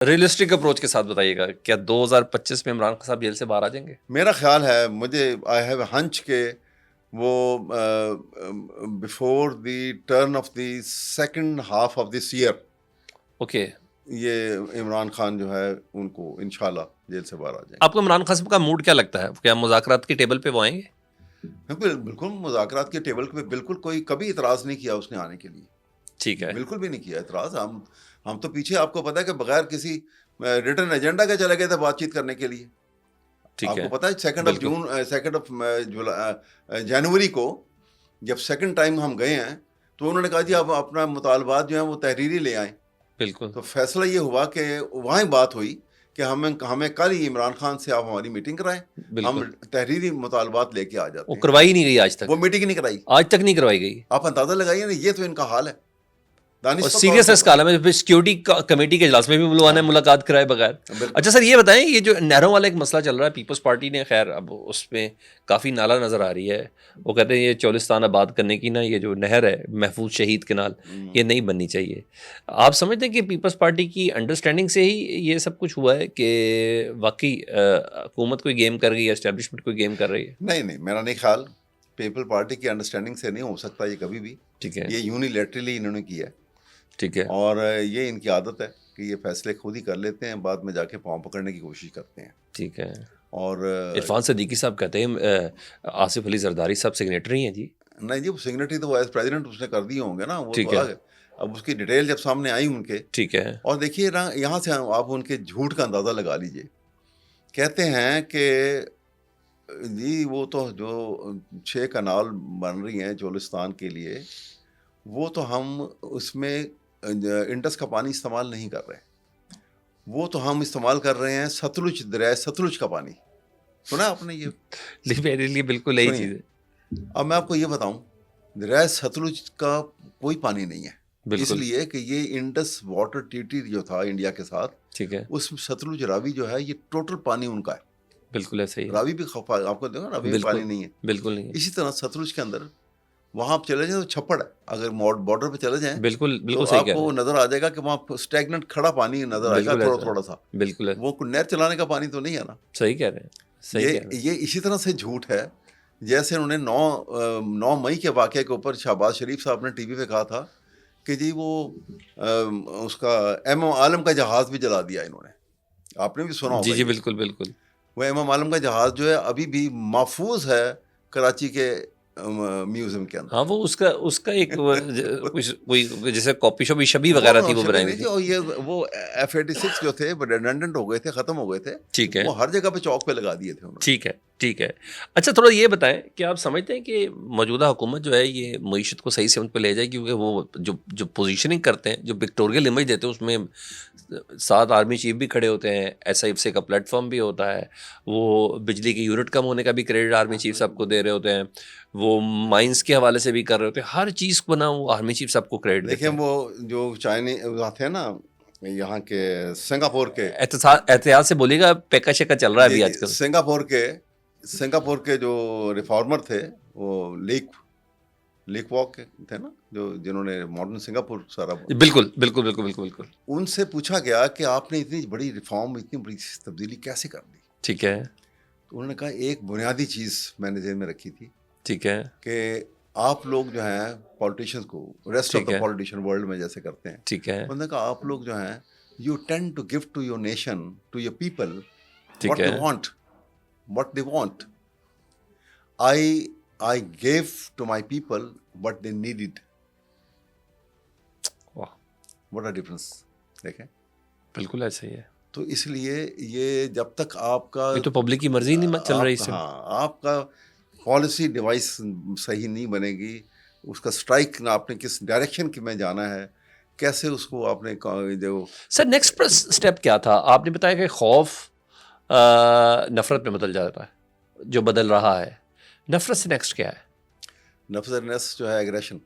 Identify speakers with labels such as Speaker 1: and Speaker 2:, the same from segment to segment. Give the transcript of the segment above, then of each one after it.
Speaker 1: Realistic approach کے ساتھ بتائیے گا، کیا 2025 میں عمران خان صاحب جیل سے باہر آ جائیں گے؟
Speaker 2: میرا خیال ہے، مجھے آئی ہیو ہنچ کہ وہ before the turn of the second half of this year
Speaker 1: okay,
Speaker 2: یہ عمران خان جو ہے ان کو انشاءاللہ جیل سے باہر آ جائیں
Speaker 1: آپ کو عمران خان صاحب کا موڈ کیا لگتا ہے؟ کیا مذاکرات کی ٹیبل پہ وہ آئیں گے؟
Speaker 2: گے. بالکل مذاکرات کے ٹیبل پہ بالکل کوئی کبھی اعتراض نہیں کیا اس نے آنے کے لیے،
Speaker 1: ٹھیک ہے،
Speaker 2: بالکل بھی نہیں کیا اعتراض. ہم تو پیچھے آپ کو پتا ہے کہ بغیر کسی ریٹن ایجنڈا کے چلے گئے تھے بات چیت کرنے کے لیے.
Speaker 1: ٹھیک
Speaker 2: آپ
Speaker 1: ہے،
Speaker 2: کو پتا ہے سیکنڈ آف جنوری کو جب سیکنڈ ٹائم ہم گئے ہیں تو انہوں نے کہا جی آپ اپنا مطالبات جو ہیں وہ تحریری لے آئیں.
Speaker 1: بالکل.
Speaker 2: تو فیصلہ یہ ہوا کہ وہاں بات ہوئی کہ ہمیں کل ہی عمران خان سے آپ ہماری میٹنگ کرائیں، ہم تحریری مطالبات لے کے آ جاتے
Speaker 1: وہ
Speaker 2: ہیں.
Speaker 1: کروائی نہیں گئی آج تک،
Speaker 2: وہ میٹنگ نہیں کرائی،
Speaker 1: آج تک نہیں کروائی گئی.
Speaker 2: آپ اندازہ لگائیے نا، یہ تو ان کا حال ہے.
Speaker 1: اور سیریس ہے اس کالم میں، پھر سیکیورٹی کمیٹی کے اجلاس میں بھی بلوانا ہے ملاقات کرائے بغیر. اچھا سر یہ بتائیں، یہ جو نہروں والا ایک مسئلہ چل رہا ہے، پیپلز پارٹی نے خیر اب اس میں کافی نالا نظر آ رہی ہے. وہ کہتے ہیں یہ چولستان آباد کرنے کی نا، یہ جو نہر ہے محفوظ شہید کینال، یہ نہیں بننی چاہیے. آپ سمجھتے ہیں کہ پیپلز پارٹی کی انڈرسٹینڈنگ سے ہی یہ سب کچھ ہوا ہے کہ واقعی حکومت کوئی گیم کر رہی ہے، اسٹیبلشمنٹ کوئی گیم کر رہی ہے؟
Speaker 2: نہیں، میرا نہیں خیال. پیپل پارٹی کی انڈرسٹینڈنگ سے نہیں ہو سکتا یہ کبھی بھی.
Speaker 1: ٹھیک ہے،
Speaker 2: یہ یونیلیٹرلی انہوں نے کیا ہے.
Speaker 1: ٹھیک ہے،
Speaker 2: اور یہ ان کی عادت ہے کہ یہ فیصلے خود ہی کر لیتے ہیں، بعد میں جا کے پاؤں پکڑنے کی کوشش کرتے ہیں.
Speaker 1: ٹھیک ہے.
Speaker 2: اور
Speaker 1: عرفان صدیقی صاحب کہتے ہیں آصف علی زرداری صاحب سگنیٹری ہیں جی.
Speaker 2: نہیں جی، سگنیٹری تو ایز پریزیڈنٹ اس نے کر دیے ہوں گے نا، وہ
Speaker 1: ٹھیک
Speaker 2: تو
Speaker 1: ہے،
Speaker 2: اب اس کی ڈیٹیل جب سامنے آئی ان کے.
Speaker 1: ٹھیک ہے،
Speaker 2: اور دیکھیے نا، یہاں سے آپ ان کے جھوٹ کا اندازہ لگا لیجئے. کہتے ہیں کہ جی وہ تو جو 6 کنال بن رہی ہیں چولستان کے لیے، وہ تو ہم اس میں انڈس کا پانی استعمال نہیں کر رہے، وہ تو ہم استعمال کر رہے ہیں ستلج، دریائے ستلج کا پانی. سنا آپ نے یہ؟
Speaker 1: میرے لیے بالکل یہی
Speaker 2: سنیے،
Speaker 1: چیز ہے.
Speaker 2: اب میں آپ کو یہ بتاؤں، دریائے ستلج کا کوئی پانی نہیں ہے، اس
Speaker 1: بالکل
Speaker 2: لیے کہ یہ انڈس واٹر ٹریٹی جو تھا انڈیا کے ساتھ،
Speaker 1: ٹھیک ہے،
Speaker 2: اس ستلج راوی جو ہے یہ ٹوٹل پانی ان کا ہے.
Speaker 1: بالکل ایسا ہی ہے،
Speaker 2: راوی بھی آپ کو دیکھو، راوی میں پانی نہیں ہے.
Speaker 1: بالکل نہیں ہے.
Speaker 2: اسی طرح ستلج کے اندر وہاں آپ چلے جائیں تو چھپڑ ہے، اگر بارڈر پہ چلے جائیں
Speaker 1: بالکل
Speaker 2: تو
Speaker 1: صحیح
Speaker 2: آپ
Speaker 1: کہہ رہے
Speaker 2: کو
Speaker 1: ہیں،
Speaker 2: نظر آ جائے گا کہ وہاں اسٹیگنٹ کھڑا پانی نظر آئے گا،
Speaker 1: بالکل ایسا
Speaker 2: تھوڑا سا.
Speaker 1: بالکل
Speaker 2: وہ نہر چلانے کا پانی تو نہیں ہے نا.
Speaker 1: صحیح کہہ رہے ہیں، صحیح کہہ رہے ہیں.
Speaker 2: یہ اسی طرح سے جھوٹ ہے جیسے انہوں نے 9 مئی کے واقعے کے اوپر شہباز شریف صاحب نے ٹی وی پہ کہا تھا کہ جی وہ اس کا ایم ایم عالم کا جہاز بھی جلا دیا انہوں نے. آپ نے بھی سنا ہوگا.
Speaker 1: جی بالکل بالکل.
Speaker 2: وہ ایم ایم عالم کا جہاز جو ہے ابھی بھی محفوظ ہے کراچی کے میوزیم کے اندر.
Speaker 1: ہاں وہ اس کا ایک کوئی جیسے کاپی شاپی شبی وغیرہ تھی وہ بنائی ہوئی تھی.
Speaker 2: اور یہ وہ F-86 جو تھے ریڈنڈنٹ ہو گئے تھے، ختم ہو گئے تھے.
Speaker 1: ٹھیک ہے،
Speaker 2: وہ ہر جگہ پہ چوک پہ لگا دیے تھے انہوں نے.
Speaker 1: ٹھیک ہے، ٹھیک ہے. اچھا تھوڑا یہ بتائیں کہ آپ سمجھتے ہیں کہ موجودہ حکومت جو ہے یہ معیشت کو صحیح سمت پہ لے جائے، کیونکہ وہ جو پوزیشننگ کرتے ہیں، جو پکٹوریل امیج دیتے ہیں، اس میں 7 آرمی چیف بھی کھڑے ہوتے ہیں، SIFC کا پلیٹ فارم بھی ہوتا ہے، وہ بجلی کی یونٹ کم ہونے کا بھی کریڈٹ آرمی چیف صاحب کو دے رہے ہوتے ہیں، وہ مائنس کے حوالے سے بھی کر رہے ہوتے ہیں، ہر چیز کو نا وہ آرمی چیف صاحب کو کریڈٹ دیتے ہیں.
Speaker 2: دیکھیں وہ جو چائنیز تھے نا یہاں کے سنگاپور کے،
Speaker 1: احتیاط سے بولیے گا، پیکا شیکا چل رہا ہے ابھی آج کل.
Speaker 2: سنگاپور کے جو ریفارمر تھے، وہ لیک واک تھے نا، جنہوں نے ماڈرن سنگاپور سارا.
Speaker 1: بالکل بالکل بالکل بالکل بالکل.
Speaker 2: ان سے پوچھا گیا کہ آپ نے اتنی بڑی ریفارم، اتنی بڑی تبدیلی کیسے کر دی؟
Speaker 1: ٹھیک ہے،
Speaker 2: تو انہوں نے کہا ایک بنیادی چیز میں نے ذہن میں رکھی تھی.
Speaker 1: ٹھیک ہے،
Speaker 2: کہ آپ لوگ جو ہیں پولیٹیشینس کو، rest of the politician world میں جیسے کرتے ہیں،
Speaker 1: ٹھیک ہے،
Speaker 2: انہوں نے کہا آپ لوگ جو ہیں you tend to give to your nation, to your people
Speaker 1: ٹھیک ہے،
Speaker 2: what they want. I gave to my people what they needed.
Speaker 1: واہ،
Speaker 2: What a difference. دیکھیں
Speaker 1: بالکل ایسا ہی ہے.
Speaker 2: تو اس لیے یہ جب تک آپ کا
Speaker 1: یہ تو پبلک کی مرضی نہیں چل رہی،
Speaker 2: ہاں آپ کا پالیسی ڈیوائس صحیح نہیں بنے گی، اس کا اسٹرائک آپ نے کس ڈائریکشن کی میں جانا ہے، کیسے اس کو آپ نے جو.
Speaker 1: سر نیکسٹ اسٹیپ کیا تھا؟ آپ نے بتایا کہ خوف نفرت میں بدل جاتا ہے، جو بدل رہا ہے، نفرت سے نیکسٹ کیا ہے؟
Speaker 2: نفرت جو ہے ایگریشن،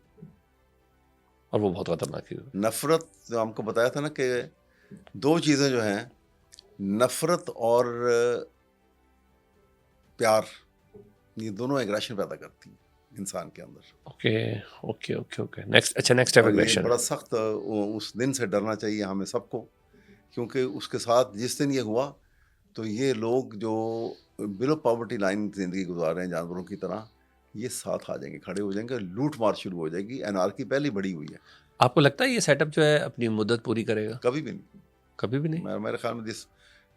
Speaker 1: اور وہ بہت خطرناک ہے.
Speaker 2: نفرت جو ہم کو بتایا تھا نا کہ 2 چیزیں جو ہیں، نفرت اور پیار، یہ دونوں ایگریشن پیدا کرتی ہیں انسان کے اندر.
Speaker 1: Okay next. اچھا نیکسٹ اسٹیپ ایگریشن.
Speaker 2: بڑا سخت اس دن سے ڈرنا چاہیے ہمیں سب کو کیونکہ اس کے ساتھ جس دن یہ ہوا تو یہ لوگ جو بلو پاورٹی لائن زندگی گزار رہے ہیں جانوروں کی طرح، یہ ساتھ آ جائیں گے، کھڑے ہو جائیں گے، لوٹ مار شروع ہو جائے گی، انارکی پہلے بڑی ہوئی ہے.
Speaker 1: آپ کو لگتا ہے یہ سیٹ اپ جو ہے اپنی مدت پوری کرے گا؟
Speaker 2: کبھی بھی نہیں.
Speaker 1: کبھی بھی نہیں.
Speaker 2: میرے خیال میں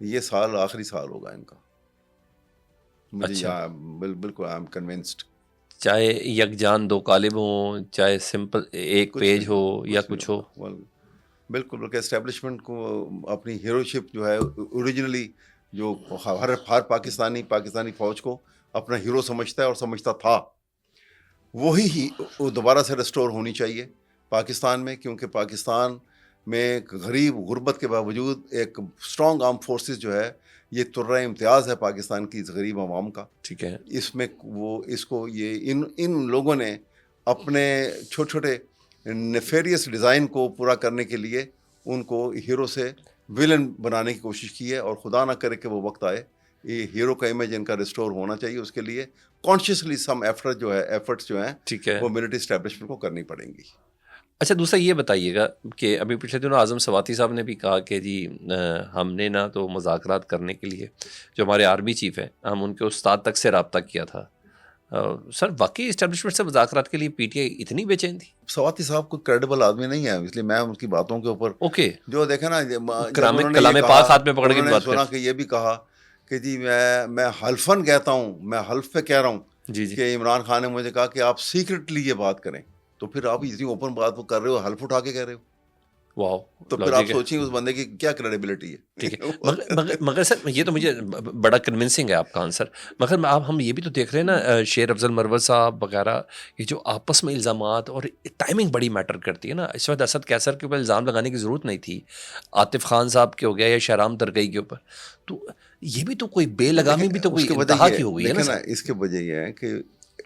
Speaker 2: یہ سال آخری سال ہوگا ان کا. مجھے
Speaker 1: اچھا.
Speaker 2: بالکل آئی ایم کنونسڈ.
Speaker 1: چاہے یکجان دو قالب ہوں، چاہے سمپل ایک پیج ہو یا کچھ ہو.
Speaker 2: بالکل. بلکہ اسٹیبلشمنٹ کو اپنی ہیروشپ جو ہے اوریجنلی جو ہر پاکستانی فوج کو اپنا ہیرو سمجھتا ہے اور سمجھتا تھا، وہی دوبارہ سے ریسٹور ہونی چاہیے پاکستان میں. کیونکہ پاکستان میں غریب غربت کے باوجود ایک اسٹرانگ آرم فورسز جو ہے، یہ ترہ امتیاز ہے پاکستان کی غریب عوام کا.
Speaker 1: ٹھیک ہے.
Speaker 2: اس میں ان لوگوں نے اپنے چھوٹے چھوٹے نیفیریس ڈیزائن کو پورا کرنے کے لیے ان کو ہیرو سے ویلن بنانے کی کوشش کی ہے. اور خدا نہ کرے کہ وہ وقت آئے، یہ ہیرو کا امیج ان کا ریسٹور ہونا چاہیے. اس کے لیے کانشیسلی سم ایفرٹس جو ہیں
Speaker 1: ٹھیک ہے.
Speaker 2: وہ ملٹری اسٹیبلشمنٹ کو کرنی پڑیں گی.
Speaker 1: اچھا، دوسرا یہ بتائیے گا کہ ابھی پچھلے دنوں اعظم سواتی صاحب نے بھی کہا کہ جی ہم نے نہ تو مذاکرات کرنے کے لیے جو ہمارے آرمی چیف ہیں، ہم ان کے استاد تک سے رابطہ کیا تھا. سر واقعی اسٹیبلشمنٹ سے مذاکرات کے لیے پی ٹی آئی اتنی بے چین تھی؟
Speaker 2: سواتی صاحب کوئی کریڈیبل آدمی نہیں ہے، اس لیے میں ان کی باتوں کے اوپر
Speaker 1: اوکے
Speaker 2: جو دیکھا نا،
Speaker 1: کلام پاک ہاتھ میں پکڑ کے بات
Speaker 2: سنا کہ یہ بھی کہا کہ جی میں حلفاً کہتا ہوں، میں حلف پہ کہہ رہا ہوں
Speaker 1: جی جی
Speaker 2: کہ عمران خان نے مجھے کہا کہ آپ سیکرٹلی یہ بات کریں. تو پھر آپ اتنی اوپن بات کر رہے ہو، حلف اٹھا کے کہہ رہے ہو،
Speaker 1: واو.
Speaker 2: تو پھر آپ سوچیں اس بندے کی کیا کریڈیبلٹی ہے.
Speaker 1: ٹھیک ہے. مگر سر یہ تو مجھے بڑا کنونسنگ ہے آپ کا آنسر. مگر اب ہم یہ بھی تو دیکھ رہے ہیں نا، شیر افضل مروت صاحب وغیرہ، یہ جو آپس میں الزامات اور ٹائمنگ بڑی میٹر کرتی ہے نا. اس وقت اسد کیسر کے اوپر الزام لگانے کی ضرورت نہیں تھی، عاطف خان صاحب کے ہو گیا یا شہرام درگئی کے اوپر. تو یہ بھی تو کوئی بے لگامی بھی تو کوئی انتہا کی ہو گئی ہے نا سر.
Speaker 2: اس کے وجہ یہ ہے کہ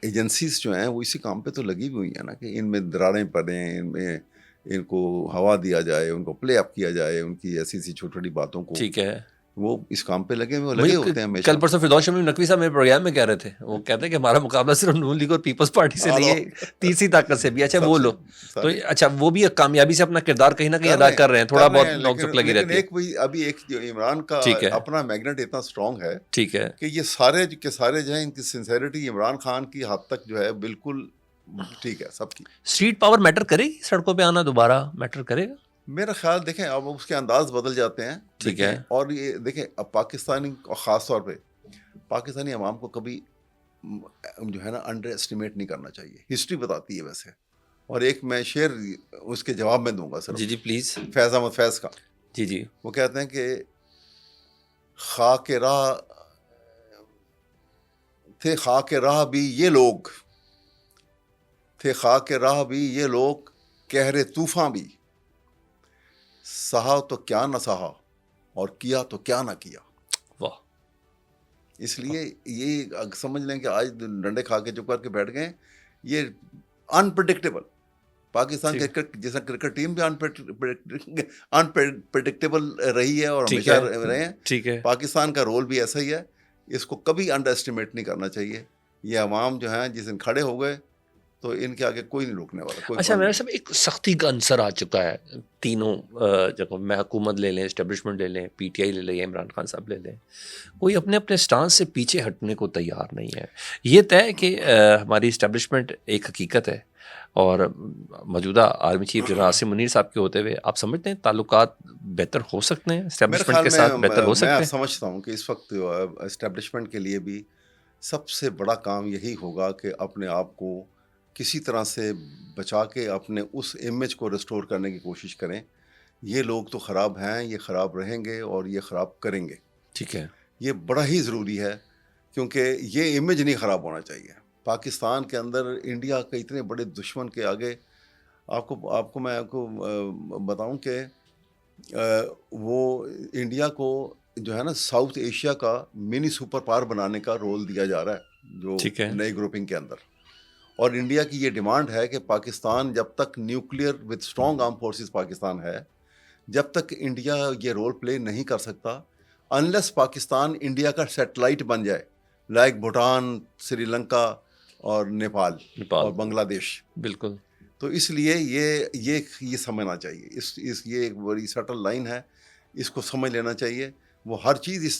Speaker 2: ایجنسیز جو ہیں وہ اسی کام پہ تو لگی ہوئی ہیں نا کہ ان میں دراریں پڑیں، ان کو ہوا دیا جائے، ان کو پلے اپ کیا جائے، ان کی ایسی چھوٹی چھوٹی باتوں کو.
Speaker 1: ٹھیک ہے.
Speaker 2: وہ اس کام پہ لگے ہوتے ہیں ہمیشہ.
Speaker 1: کل پرسوں فردوس شمیم نقوی صاحب میرے پروگرام میں کہہ رہے تھے، وہ کہتے ہیں کہ ہمارا مقابلہ صرف نون لیگ اور پیپلز پارٹی سے نہیں ہے، تیسری طاقت سے بھی. اچھا وہ لو تو اچھا وہ بھی کامیابی سے اپنا کردار کہیں نہ کہیں ادا کر رہے ہیں، تھوڑا بہت نوک جھوک لگی رہتی ہے.
Speaker 2: ابھی ایک جو عمران کا اپنا میگنیٹ اتنا اسٹرانگ ہے،
Speaker 1: ٹھیک ہے،
Speaker 2: کہ یہ سارے کے سارے جو ہیں ان کی سنسیریٹی عمران خان کی حد تک جو ہے بالکل ٹھیک ہے سب کی.
Speaker 1: اسٹریٹ پاور میٹر کرے گی؟ سڑکوں پہ آنا دوبارہ میٹر کرے گا؟
Speaker 2: میرا خیال دیکھیں اب اس کے انداز بدل جاتے ہیں.
Speaker 1: ٹھیک ہے. اور
Speaker 2: یہ دیکھیں اب پاکستانی خاص طور پہ پاکستانی عوام کو کبھی جو ہے نا انڈر اسٹیمیٹ نہیں کرنا چاہیے. ہسٹری بتاتی ہے ویسے. اور ایک میں شعر اس کے جواب میں دوں گا سر.
Speaker 1: جی جی پلیز.
Speaker 2: فیض احمد فیض کا.
Speaker 1: جی جی.
Speaker 2: وہ کہتے ہیں کہ خاک راہ تھے، خاک راہ بھی یہ لوگ تھے، خاک راہ بھی یہ لوگ، کہر طوفاں بھی، سہا تو کیا نہ سہا اور کیا تو کیا نہ کیا.
Speaker 1: واہ.
Speaker 2: اس لیے یہ سمجھ لیں کہ آج ڈنڈے کھا کے چپ کر کے بیٹھ گئے. یہ انپریڈکٹیبل پاکستان کے جیسا کرکٹ ٹیم بھی انپریڈکٹیبل رہی ہے اور ہمیشہ رہے ہیں.
Speaker 1: ٹھیک ہے.
Speaker 2: پاکستان کا رول بھی ایسا ہی ہے، اس کو کبھی انڈر اسٹیمیٹ نہیں کرنا چاہیے. یہ عوام جو ہیں جس دن کھڑے ہو گئے تو ان کے آگے کوئی نہیں روکنے والا.
Speaker 1: اچھا میرا صاحب ایک سختی کا عنصر آ چکا ہے تینوں جگہ میں، حکومت لے لیں، اسٹیبلشمنٹ لے لیں، پی ٹی آئی لے لیں، عمران خان صاحب لے لیں، کوئی اپنے اپنے سٹانس سے پیچھے ہٹنے کو تیار نہیں ہے. یہ طے ہے کہ ہماری اسٹیبلشمنٹ ایک حقیقت ہے، اور موجودہ army chief general Asim Munir صاحب کے ہوتے ہوئے آپ سمجھتے ہیں تعلقات بہتر ہو سکتے ہیں اسٹیبلشمنٹ کے ساتھ، بہتر ہو سکتے ہیں؟
Speaker 2: میں سمجھتا ہوں کہ اس وقت اسٹیبلشمنٹ کے لیے بھی سب سے بڑا کام یہی ہوگا کہ اپنے آپ کو کسی طرح سے بچا کے اپنے اس امیج کو ریسٹور کرنے کی کوشش کریں. یہ لوگ تو خراب ہیں، یہ خراب رہیں گے اور یہ خراب کریں گے.
Speaker 1: ٹھیک ہے.
Speaker 2: یہ بڑا ہی ضروری ہے کیونکہ یہ امیج نہیں خراب ہونا چاہیے. پاکستان کے اندر انڈیا کے اتنے بڑے دشمن کے آگے آپ کو میں بتاؤں کہ وہ انڈیا کو جو ہے نا ساؤتھ ایشیا کا منی سپر پاور بنانے کا رول دیا جا رہا ہے جو نئی گروپنگ کے اندر. اور انڈیا کی یہ ڈیمانڈ ہے کہ پاکستان جب تک nuclear with strong arm forces Pakistan ہے، جب تک انڈیا یہ رول پلے نہیں کر سکتا انلیس پاکستان انڈیا کا سیٹلائٹ بن جائے، لائک بھوٹان، سری لنکا اور نیپال اور بنگلہ دیش.
Speaker 1: بالکل.
Speaker 2: تو اس لیے یہ سمجھنا چاہیے، یہ ایک بڑی سٹل لائن ہے اس کو سمجھ لینا چاہیے. وہ ہر چیز استعمال